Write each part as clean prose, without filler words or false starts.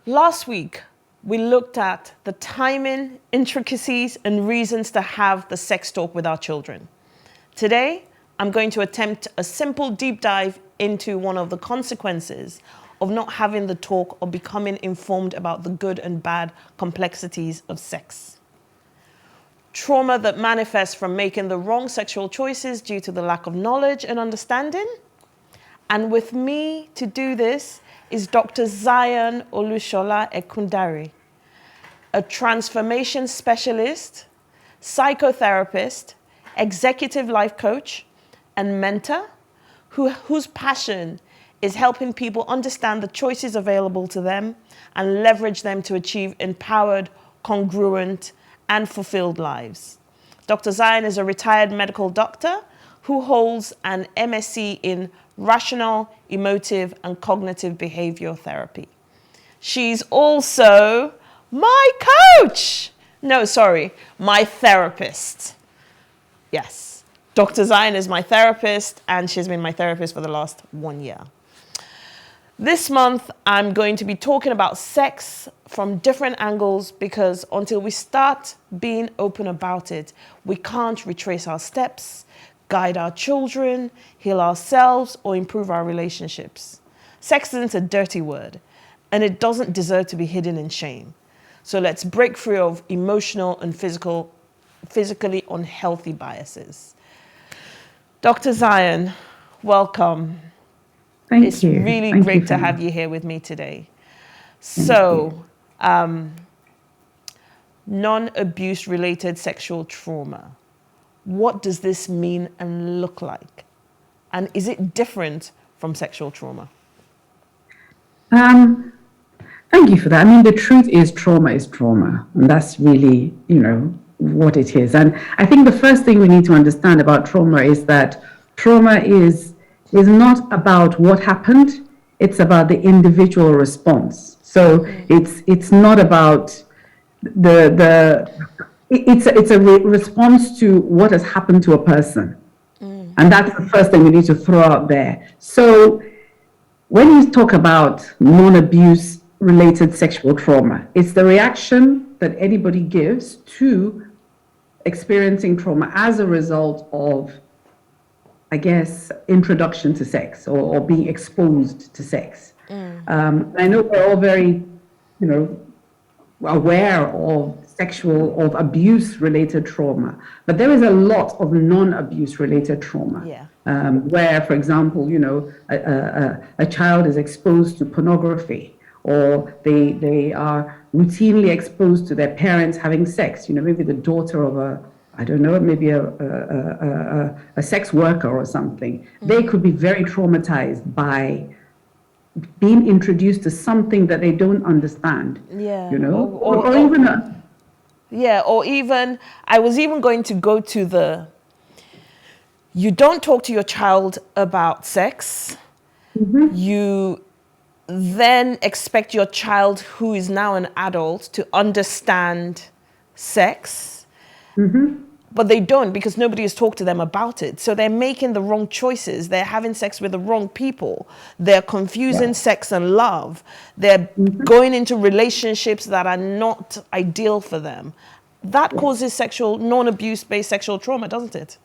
Last week, we looked at the timing, intricacies, and reasons to have the sex talk with our children. Today, I'm going to attempt a simple deep dive into one of the consequences of not having the talk or becoming informed about the good and bad complexities of sex. Trauma that manifests from making the wrong sexual choices due to the lack of knowledge and understanding. And with me to do this is Dr. Zion Olushola Ekundare, a transformation specialist, psychotherapist, executive life coach, and mentor whose passion is helping people understand the choices available to them and leverage them to achieve empowered, congruent, and fulfilled lives. Dr. Zion is a retired medical doctor who holds an MSc in rational, emotive, and cognitive behavioral therapy. She's also my coach. No, sorry, my therapist. Yes, Dr. Zion is my therapist, and she's been my therapist for the last 1 year. This month, I'm going to be talking about sex from different angles because until we start being open about it, we can't retrace our steps, guide our children, heal ourselves, or improve our relationships. Sex isn't a dirty word, and it doesn't deserve to be hidden in shame. So let's break free of emotional and physically unhealthy biases. Dr. Zion, welcome. Thank it's you. It's really Thank great you, to Feran. have you here with me today. So, non-abuse related sexual trauma. What does this mean and look like? And is it different from sexual trauma? Thank you for that. I mean, the truth is trauma, and that's really, what it is. And I think the first thing we need to understand about trauma is that trauma is not about what happened, it's about the individual response. So it's not about it's a response to what has happened to a person. And that's the first thing we need to throw out there. So when you talk about non-abuse related sexual trauma, it's the reaction that anybody gives to experiencing trauma as a result of, I guess, introduction to sex or being exposed to sex. I know we're all very, aware of abuse related trauma, but there is a lot of non-abuse related trauma. Yeah. Where, for example, a child is exposed to pornography, or they are routinely exposed to their parents having sex. Maybe the daughter of maybe a sex worker or something. They could be very traumatized by being introduced to something that they don't understand. Yeah. Or even I was even going to go to you don't talk to your child about sex. Mm-hmm. You then expect your child, who is now an adult, to understand sex. Mm-hmm. But they don't, because nobody has talked to them about it. So they're making the wrong choices. They're having sex with the wrong people. They're confusing sex and love. They're going into relationships that are not ideal for them. That causes non-abuse based sexual trauma, doesn't it?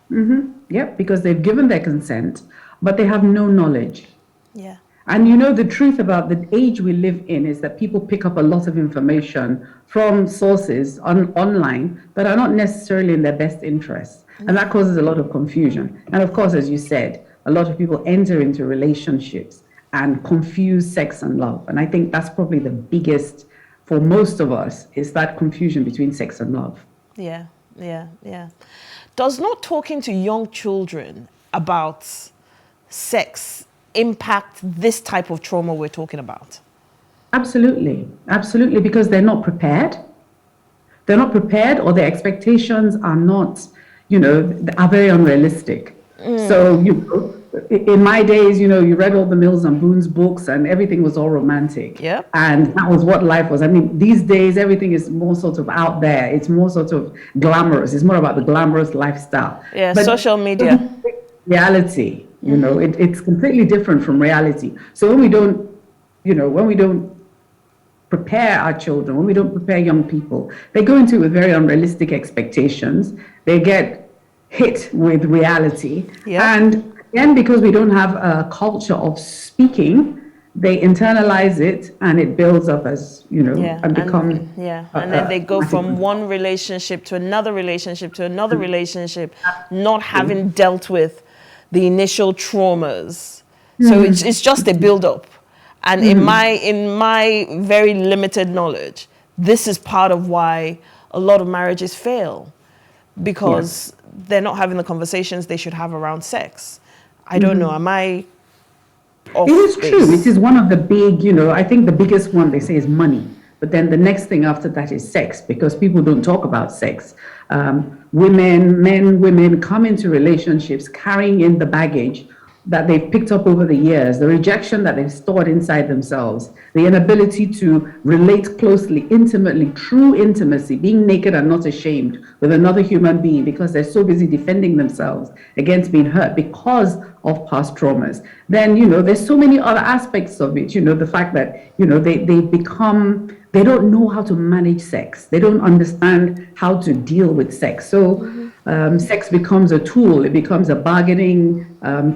Mm-hmm. Yep, because they've given their consent, but they have no knowledge. Yeah. And the truth about the age we live in is that people pick up a lot of information from sources online that are not necessarily in their best interests. And that causes a lot of confusion. And of course, as you said, a lot of people enter into relationships and confuse sex and love. And I think that's probably the biggest, for most of us, is that confusion between sex and love. Yeah. Does not talking to young children about sex impact this type of trauma we're talking about? Absolutely, because they're not prepared. They're not prepared, or their expectations are not, are very unrealistic. So, in my days, you read all the Mills and Boons books and everything was all romantic. Yeah. And that was what life was. I mean, these days, everything is more sort of out there. It's more sort of glamorous. It's more about the glamorous lifestyle. Yeah, but social media. Reality, it's completely different from reality. So when we don't prepare our children, when we don't prepare young people, they go into it with very unrealistic expectations. They get hit with reality. Yep. And again, because we don't have a culture of speaking, they internalize it and it builds up as, and becomes. And then they go from one relationship to another relationship to another relationship, not having dealt with the initial traumas. So it's just a build-up. And in my very limited knowledge, this is part of why a lot of marriages fail, because they're not having the conversations they should have around sex. I don't know. Am I off It is base? true. It is one of the big, I think the biggest one they say is money. But then the next thing after that is sex, because people don't talk about sex. Women come into relationships carrying in the baggage that they've picked up over the years, the rejection that they've stored inside themselves, the inability to relate closely, intimately, true intimacy, being naked and not ashamed with another human being because they're so busy defending themselves against being hurt because of past traumas. Then, there's so many other aspects of it, the fact that, they don't know how to manage sex. They don't understand how to deal with sex. So sex becomes a tool. It becomes a bargaining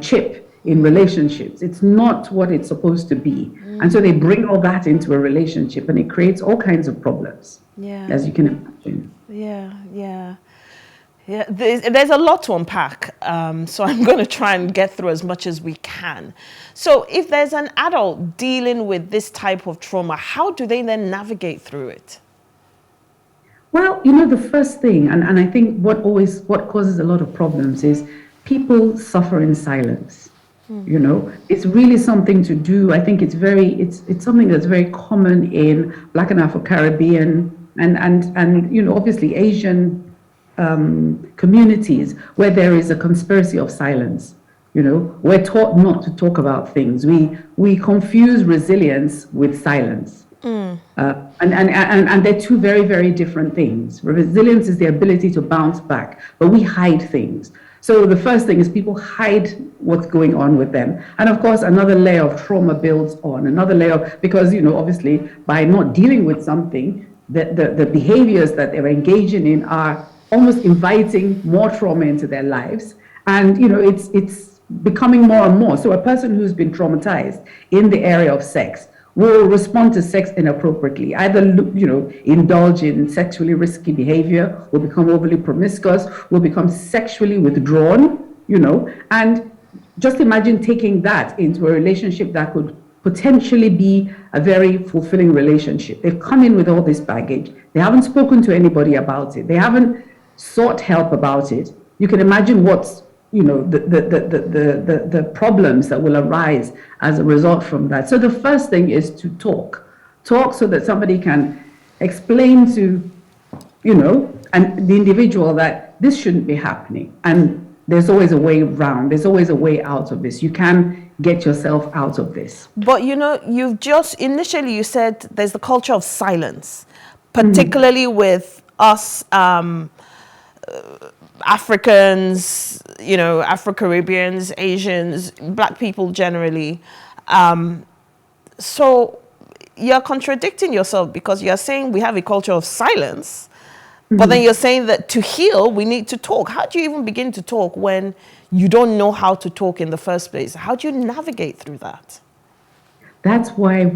chip in relationships. It's not what it's supposed to be. And so they bring all that into a relationship and it creates all kinds of problems, as you can imagine. Yeah, there's a lot to unpack, so I'm going to try and get through as much as we can. So if there's an adult dealing with this type of trauma, how do they then navigate through it? Well, the first thing, and I think what causes a lot of problems is people suffer in silence. It's really something to do. I think it's something that's very common in Black and Afro-Caribbean and obviously Asian communities where there is a conspiracy of silence. We're taught not to talk about things. We confuse resilience with silence. And they're two very, very different things. Resilience is the ability to bounce back, but we hide things. So the first thing is people hide what's going on with them. And of course, another layer of trauma builds on, because, obviously, by not dealing with something, the behaviors that they're engaging in are almost inviting more trauma into their lives. And, it's becoming more and more. So a person who's been traumatized in the area of sex will respond to sex inappropriately, either, indulge in sexually risky behavior, will become overly promiscuous, will become sexually withdrawn, and just imagine taking that into a relationship that could potentially be a very fulfilling relationship. They've come in with all this baggage. They haven't spoken to anybody about it. They haven't sought help about it. You can imagine what's the problems that will arise as a result from that. So the first thing is to talk so that somebody can explain to and the individual that this shouldn't be happening, and there's always a way around, there's always a way out of this. You can get yourself out of this. But you've just initially you said there's the culture of silence, particularly with us Africans, Afro-Caribbeans, Asians, Black people generally. So you're contradicting yourself, because you're saying we have a culture of silence, but then you're saying that to heal, we need to talk. How do you even begin to talk when you don't know how to talk in the first place? How do you navigate through that? That's why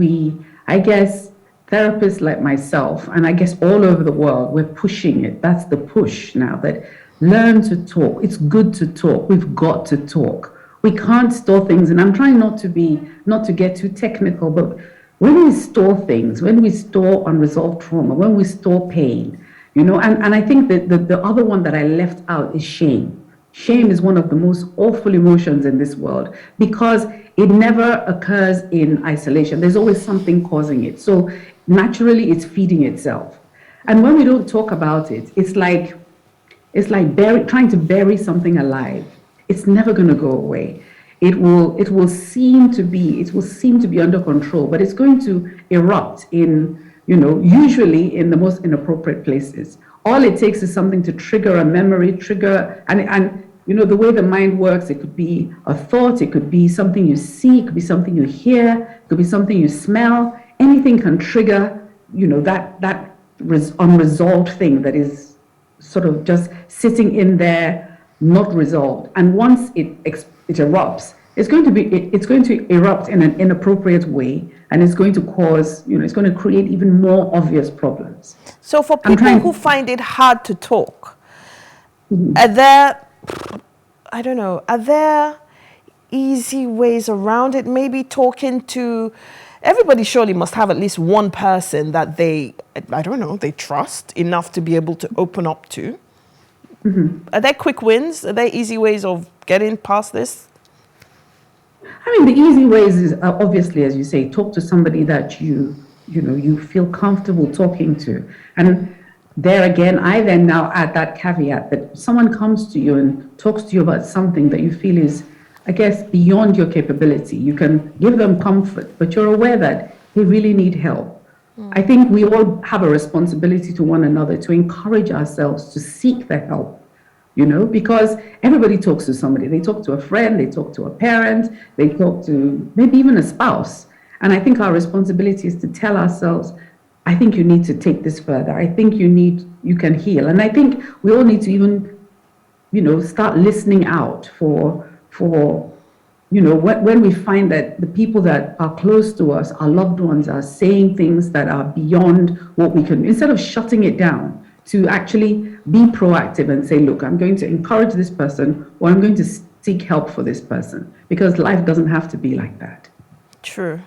I guess, therapists like myself, and I guess all over the world, we're pushing it. That's the push now, that learn to talk. It's good to talk. We've got to talk. We can't store things. And I'm trying not to get too technical, but when we store things, when we store unresolved trauma, when we store pain, and I think that the other one that I left out is shame. Shame is one of the most awful emotions in this world, because it never occurs in isolation. There's always something causing it. So naturally, it's feeding itself. And when we don't talk about it, it's like trying to bury something alive. It's never going to go away. It will seem to be under control, but it's going to erupt in, usually in the most inappropriate places. All it takes is something to trigger a memory, and the way the mind works, it could be a thought, it could be something you see, it could be something you hear, it could be something you smell. Anything can trigger unresolved thing that is sort of just sitting in there, not resolved. And once it erupts, it's going to erupt in an inappropriate way, and it's going to cause, it's going to create even more obvious problems. So for people who find it hard to talk, are there easy ways around it? Maybe talking to, everybody surely must have at least one person that they trust enough to be able to open up to. Are there quick wins? Are there easy ways of getting past this? I mean, the easy ways is obviously, as you say, talk to somebody that you feel comfortable talking to. And there again, I then now add that caveat that someone comes to you and talks to you about something that you feel is, I guess, beyond your capability. You can give them comfort, but you're aware that they really need help. I think we all have a responsibility to one another to encourage ourselves to seek the help. Because everybody talks to somebody. They talk to a friend, they talk to a parent, they talk to maybe even a spouse. And I think our responsibility is to tell ourselves, I think you need to take this further. I think you can heal. And I think we all need to even, start listening out for when we find that the people that are close to us, our loved ones, are saying things that are beyond what we can, instead of shutting it down, to actually be proactive and say, look, I'm going to encourage this person, or I'm going to seek help for this person, because life doesn't have to be like that. True.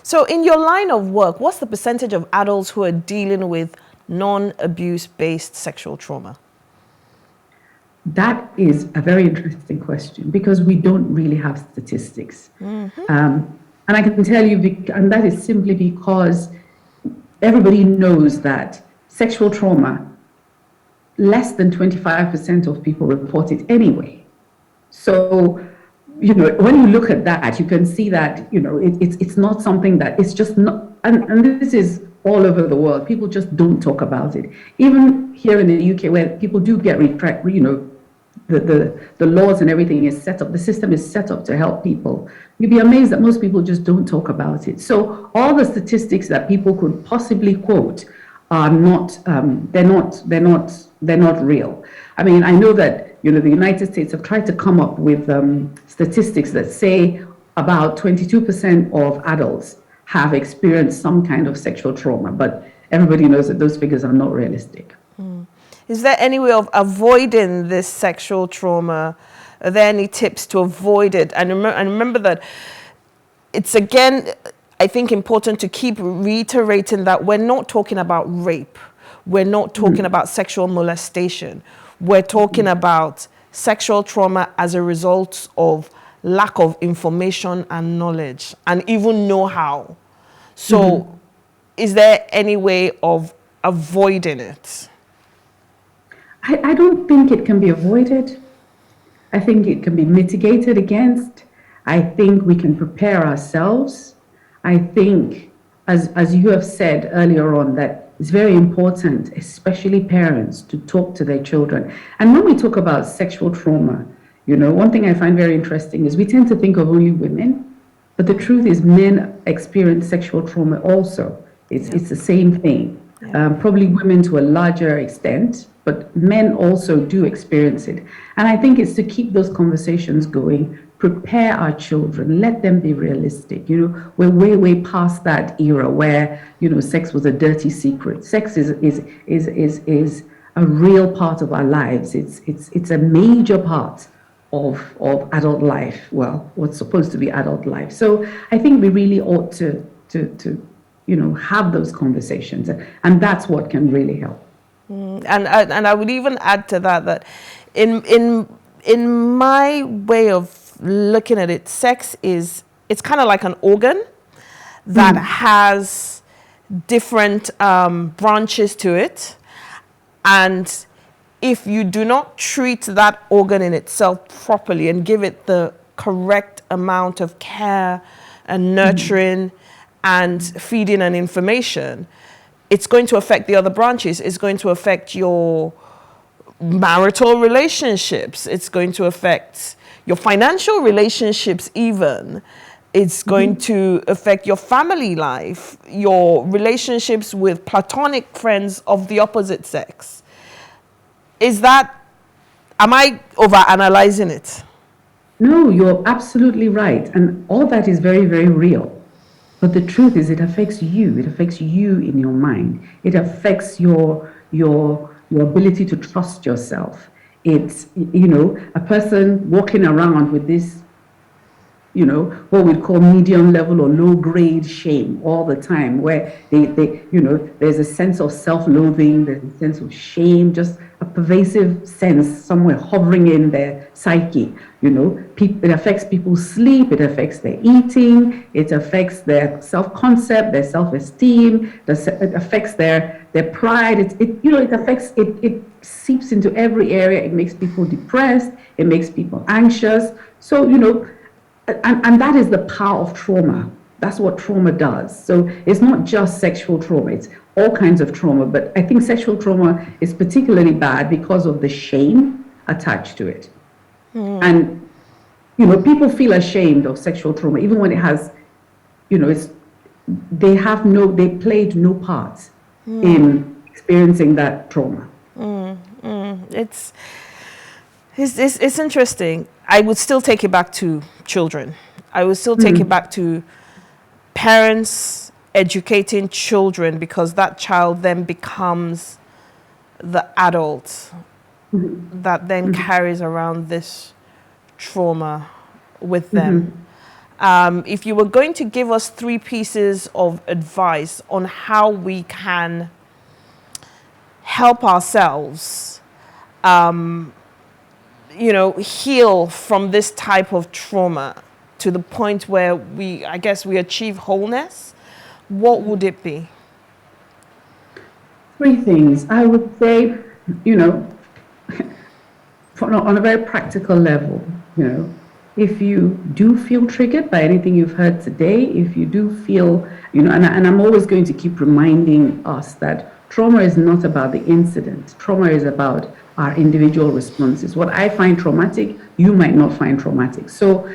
So in your line of work, what's the percentage of adults who are dealing with non-abuse-based sexual trauma? That is a very interesting question, because we don't really have statistics. And I can tell you, and that is simply because everybody knows that sexual trauma, less than 25% of people report it anyway. So, when you look at that, you can see that, it's not something that it's just not, and this is all over the world. People just don't talk about it. Even here in the UK, where people do get the laws and everything is set up, the system is set up to help people. You'd be amazed that most people just don't talk about it. So all the statistics that people could possibly quote are not, they're not real. I mean, I know that, the United States have tried to come up with statistics that say about 22% of adults have experienced some kind of sexual trauma, but everybody knows that those figures are not realistic. Is there any way of avoiding this sexual trauma? Are there any tips to avoid it? And remember that it's, again, I think, important to keep reiterating that we're not talking about rape. We're not talking about sexual molestation. We're talking about sexual trauma as a result of lack of information and knowledge and even know-how. So is there any way of avoiding it? I don't think it can be avoided. I think it can be mitigated against. I think we can prepare ourselves. I think, as you have said earlier on, that it's very important, especially parents, to talk to their children. And when we talk about sexual trauma, one thing I find very interesting is we tend to think of only women, but the truth is men experience sexual trauma also. It's the same thing. Probably women to a larger extent, but men also do experience it. And I think it's to keep those conversations going, prepare our children, let them be realistic. We're way past that era where, sex was a dirty secret. Sex is a real part of our lives. It's a major part of adult life. Well, what's supposed to be adult life. So I think we really ought to have those conversations, and that's what can really help. And I would even add to that in my way of looking at it, sex it's kind of like an organ that has different branches to it, and if you do not treat that organ in itself properly and give it the correct amount of care and nurturing and feeding and information, it's going to affect the other branches. It's going to affect your marital relationships. It's going to affect your financial relationships even. It's going to affect your family life, your relationships with platonic friends of the opposite sex. Am I overanalyzing it? No, you're absolutely right. And all that is very, very real. But the truth is it affects you. It affects you in your mind. It affects your ability to trust yourself. It's, a person walking around with this, what we'd call medium level or low grade shame all the time, where there's a sense of self-loathing, there's a sense of shame, just a pervasive sense somewhere hovering in their psyche. It affects people's sleep, it affects their eating, it affects their self-concept, their self-esteem, it affects their pride. It seeps into every area. It makes people depressed, it makes people anxious. So, and that is the power of trauma. That's what trauma does. So it's not just sexual trauma, it's all kinds of trauma. But I think sexual trauma is particularly bad because of the shame attached to it. And, people feel ashamed of sexual trauma, even when it has, they played no part in experiencing that trauma. It's interesting. I would still take it back to children. I would still take it back to parents educating children, because that child then becomes the adult that then carries around this trauma with them. If you were going to give us 3 pieces of advice on how we can help ourselves heal from this type of trauma to the point where we achieve wholeness, what would it be? 3 things. I would say, on a very practical level, if you do feel triggered by anything you've heard today, if you do feel, and I'm always going to keep reminding us that trauma is not about the incident. Trauma is about our individual responses. What I find traumatic, you might not find traumatic. So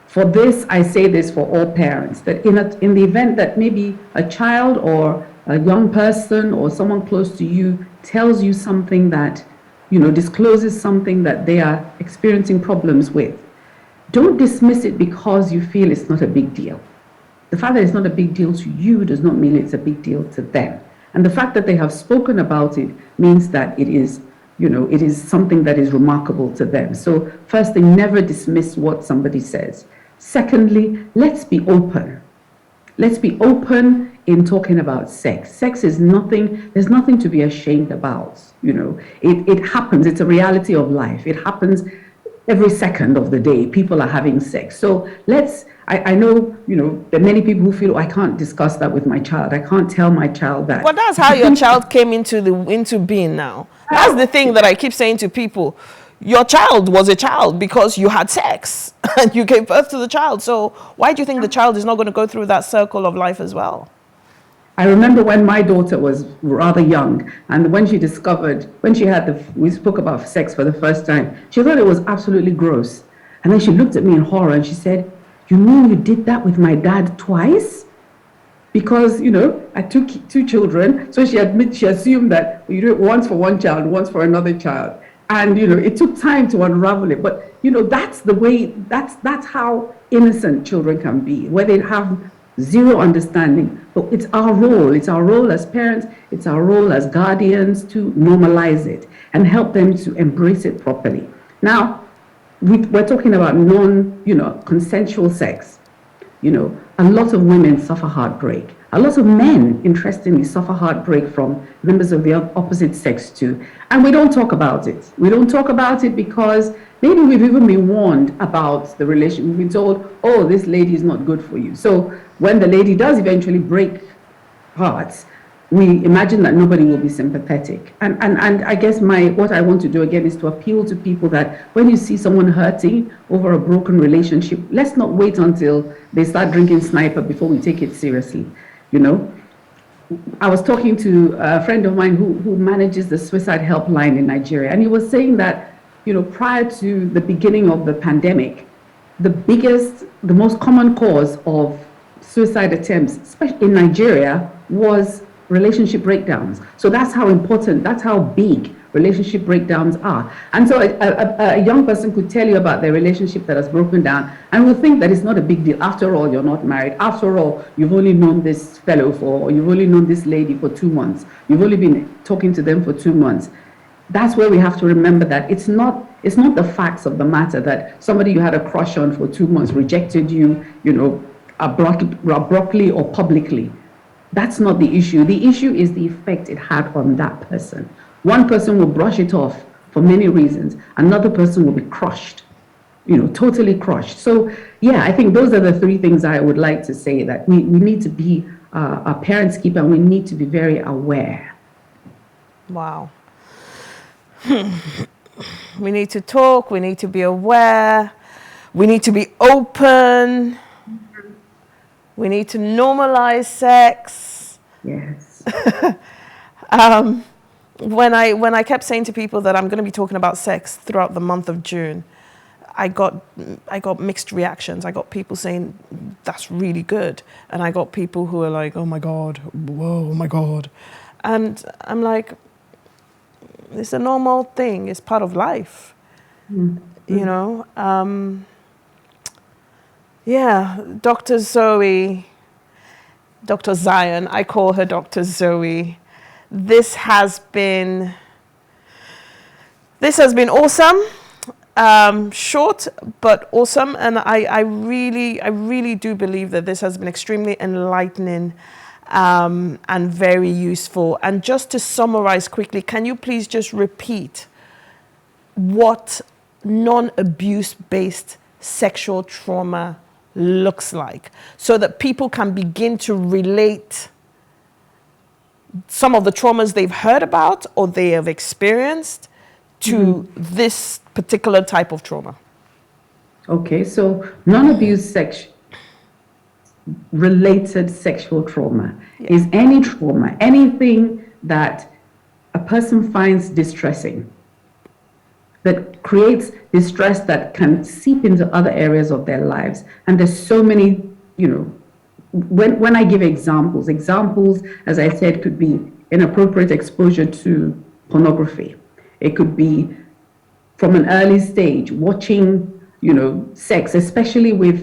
for this, I say this for all parents, that in the event that maybe a child or a young person or someone close to you tells you something that, discloses something that they are experiencing problems with, don't dismiss it because you feel it's not a big deal. The fact that it's not a big deal to you does not mean it's a big deal to them. And the fact that they have spoken about it means that it is something that is remarkable to them. So first thing, never dismiss what somebody says. Secondly, let's be open. Let's be open in talking about sex. Sex is nothing, there's nothing to be ashamed about. It happens, it's a reality of life. It happens every second of the day. People are having sex. So I know, there are many people who feel, I can't discuss that with my child. I can't tell my child that. But that's how your child came into being now. That's the thing that I keep saying to people. Your child was a child because you had sex and you gave birth to the child. So why do you think the child is not going to go through that circle of life as well? I remember when my daughter was rather young, and when she we spoke about sex for the first time, she thought it was absolutely gross. And then she looked at me in horror and she said, "You mean you did that with my dad twice?" Because, I took 2 children, so she assumed that you do it once for one child, once for another child. And, it took time to unravel it. But, that's the way, that's how innocent children can be, where they have zero understanding. But it's our role as parents, it's our role as guardians to normalize it and help them to embrace it properly. Now, we're talking about consensual sex. A lot of women suffer heartbreak. A lot of men, interestingly, suffer heartbreak from members of the opposite sex too. And we don't talk about it. We don't talk about it because maybe we've even been warned about the relation. We've been told, oh, this lady is not good for you. So when the lady does eventually break hearts, we imagine that nobody will be sympathetic. And I guess what I want to do again is to appeal to people that when you see someone hurting over a broken relationship, let's not wait until they start drinking sniper before we take it seriously. I was talking to a friend of mine who manages the suicide helpline in Nigeria, and he was saying that, prior to the beginning of the pandemic, the most common cause of suicide attempts, especially in Nigeria, was relationship breakdowns. So that's how important, that's how big relationship breakdowns are. And so a young person could tell you about their relationship that has broken down and will think that it's not a big deal. After all, you're not married. After all, you've only known this fellow or you've only known this lady for 2 months. You've only been talking to them for 2 months. That's where we have to remember that it's not the facts of the matter that somebody you had a crush on for 2 months rejected you, abruptly or publicly. That's not the issue. The issue is the effect it had on that person. One person will brush it off for many reasons. Another person will be crushed, totally crushed. So, yeah, I think those are the 3 things I would like to say, that we need to be a parent's keeper, and we need to be very aware. Wow. We need to talk, we need to be aware, we need to be open, we need to normalize sex. Yes. When I kept saying to people that I'm going to be talking about sex throughout the month of June, I got mixed reactions. I got people saying that's really good, and I got people who are like, oh my God, whoa, oh my God. And I'm like, it's a normal thing. It's part of life, Yeah, Dr. Zion, I call her Dr. Zoe. This has been awesome. Short but awesome, and I really do believe that this has been extremely enlightening. And very useful. And just to summarize quickly, can you please just repeat what non-abuse based sexual trauma looks like, so that people can begin to relate some of the traumas they've heard about or they have experienced to this particular type of trauma? Okay, so non-abuse related sexual trauma is any trauma, anything that a person finds distressing, that creates distress that can seep into other areas of their lives. And there's so many, when I give examples, as I said, could be inappropriate exposure to pornography. It could be from an early stage, watching, sex, especially with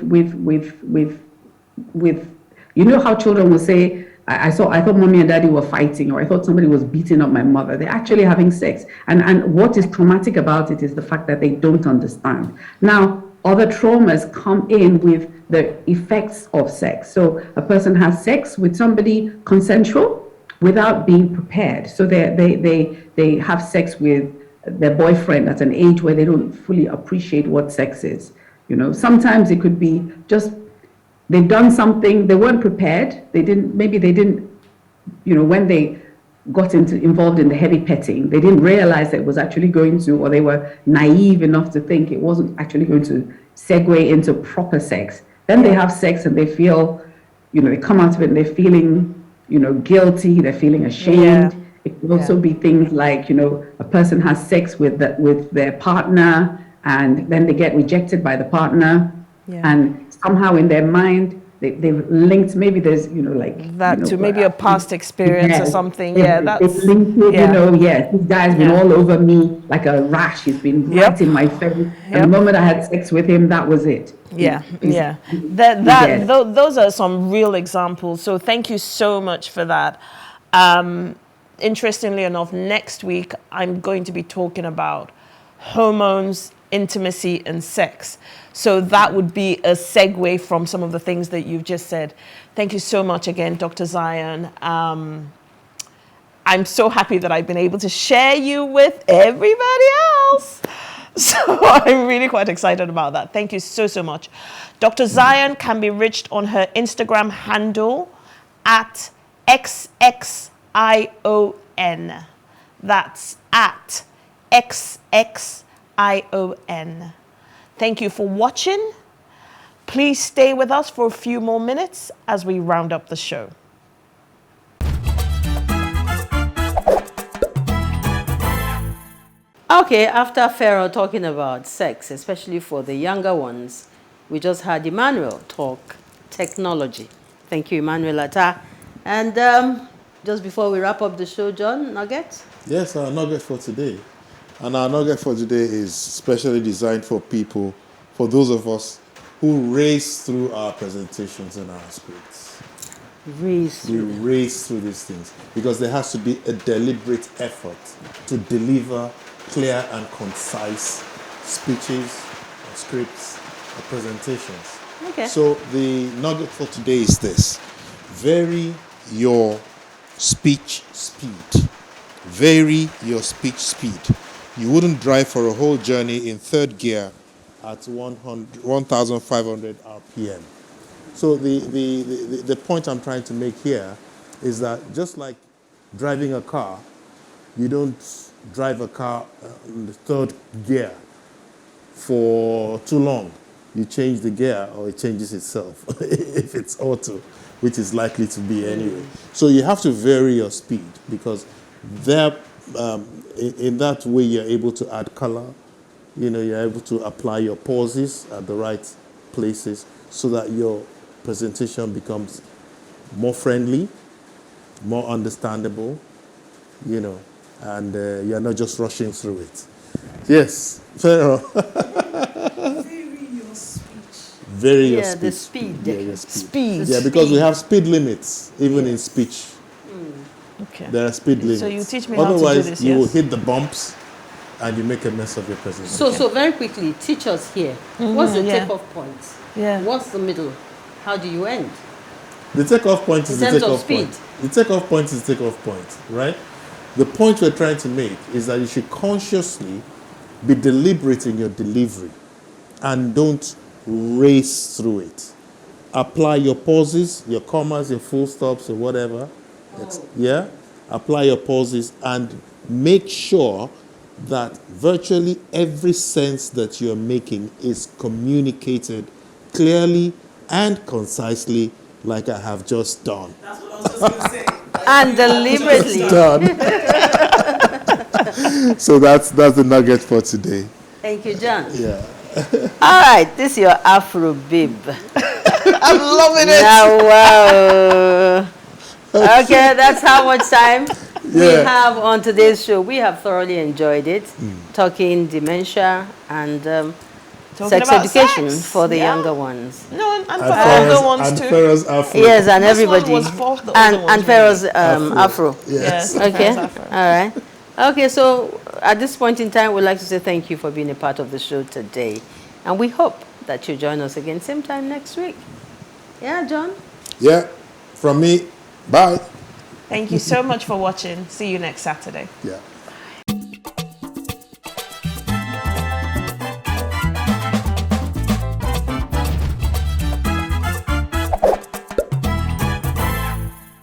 how children will say, I thought mommy and daddy were fighting, or I thought somebody was beating up my mother. They're actually having sex. And what is traumatic about it is the fact that they don't understand. Now, other traumas come in with the effects of sex. So a person has sex with somebody consensual without being prepared. So they have sex with their boyfriend at an age where they don't fully appreciate what sex is. Sometimes it could be just they've done something, they weren't prepared. Maybe they didn't, when they got involved in the heavy petting, they didn't realize that it was actually going to, or they were naive enough to think it wasn't actually going to segue into proper sex. Then they have sex and they feel, they come out of it and they're feeling, guilty, they're feeling ashamed. Yeah. It could also be things like, a person has sex with their partner and then they get rejected by the partner. Yeah. And somehow in their mind, they've linked, maybe there's, to maybe a past experience or something. They've linked it, this guy's been all over me like a rash. He's been right in my face. And the moment I had sex with him, that was it. Those are some real examples. So thank you so much for that. Interestingly enough, next week, I'm going to be talking about hormones, intimacy, and sex. So that would be a segue from some of the things that you've just said. Thank you so much again, Dr. Zion. I'm so happy that I've been able to share you with everybody else. So I'm really quite excited about that. Thank you so much. Dr. Zion can be reached on her Instagram handle at XXION. That's at XXION. Thank you for watching. Please stay with us for a few more minutes as we round up the show. Okay, after Feran talking about sex, especially for the younger ones, we just had Emmanuel talk technology. Thank you, Emmanuel Atta. And just before we wrap up the show, John, nuggets? Yes, our nugget for today. And our nugget for today is specially designed for people, for those of us who race through our presentations and our scripts. We race through these things because there has to be a deliberate effort to deliver clear and concise speeches, or scripts, or presentations. Okay. So the nugget for today is this: vary your speech speed. Vary your speech speed. You wouldn't drive for a whole journey in third gear at 1,500 RPM. So the point I'm trying to make here is that just like driving a car, you don't drive a car in the third gear for too long. You change the gear or it changes itself if it's auto, which is likely to be anyway. So you have to vary your speed because there, in that way you're able to add color, you're able to apply your pauses at the right places so that your presentation becomes more friendly, more understandable, and you're not just rushing through it. Yes, Feran. Vary your speech. The speed. Yeah, your speed. Speed. Yeah, because we have speed limits, even in speech. Okay. There are speed limits. So you teach me how to do Otherwise, this, you yes? will hit the bumps and you make a mess of your presentation. So very quickly, teach us here. What's the yeah. takeoff point? Yeah. What's the middle? How do you end? The takeoff point is In the terms of takeoff point. The takeoff point is the takeoff point, right? The point we're trying to make is that you should consciously be deliberate in your delivery and don't race through it. Apply your pauses, your commas, your full stops, or whatever. Yeah? Apply your pauses and make sure that virtually every sense that you're making is communicated clearly and concisely, like I have just done. That's what I was just going to say. And deliberately. Done. So that's the nugget for today. Thank you, John. Yeah. All right, this is your Afro bib. I'm loving it. Now, wow. Okay, that's how much time we have on today's show. We have thoroughly enjoyed it, talking dementia and sex about education sex. for the younger ones. No, and for older ones too. Feran's Afro. Yes, and This everybody. one was for the older And ones, Feran's Afro. Afro. Yes. Okay, Feran's Afro. all right. Okay, so at this point in time, we'd like to say thank you for being a part of the show today. And we hope that you join us again same time next week. Yeah, John? Yeah. From me, bye. Thank you so much for watching. See you next Saturday. Yeah.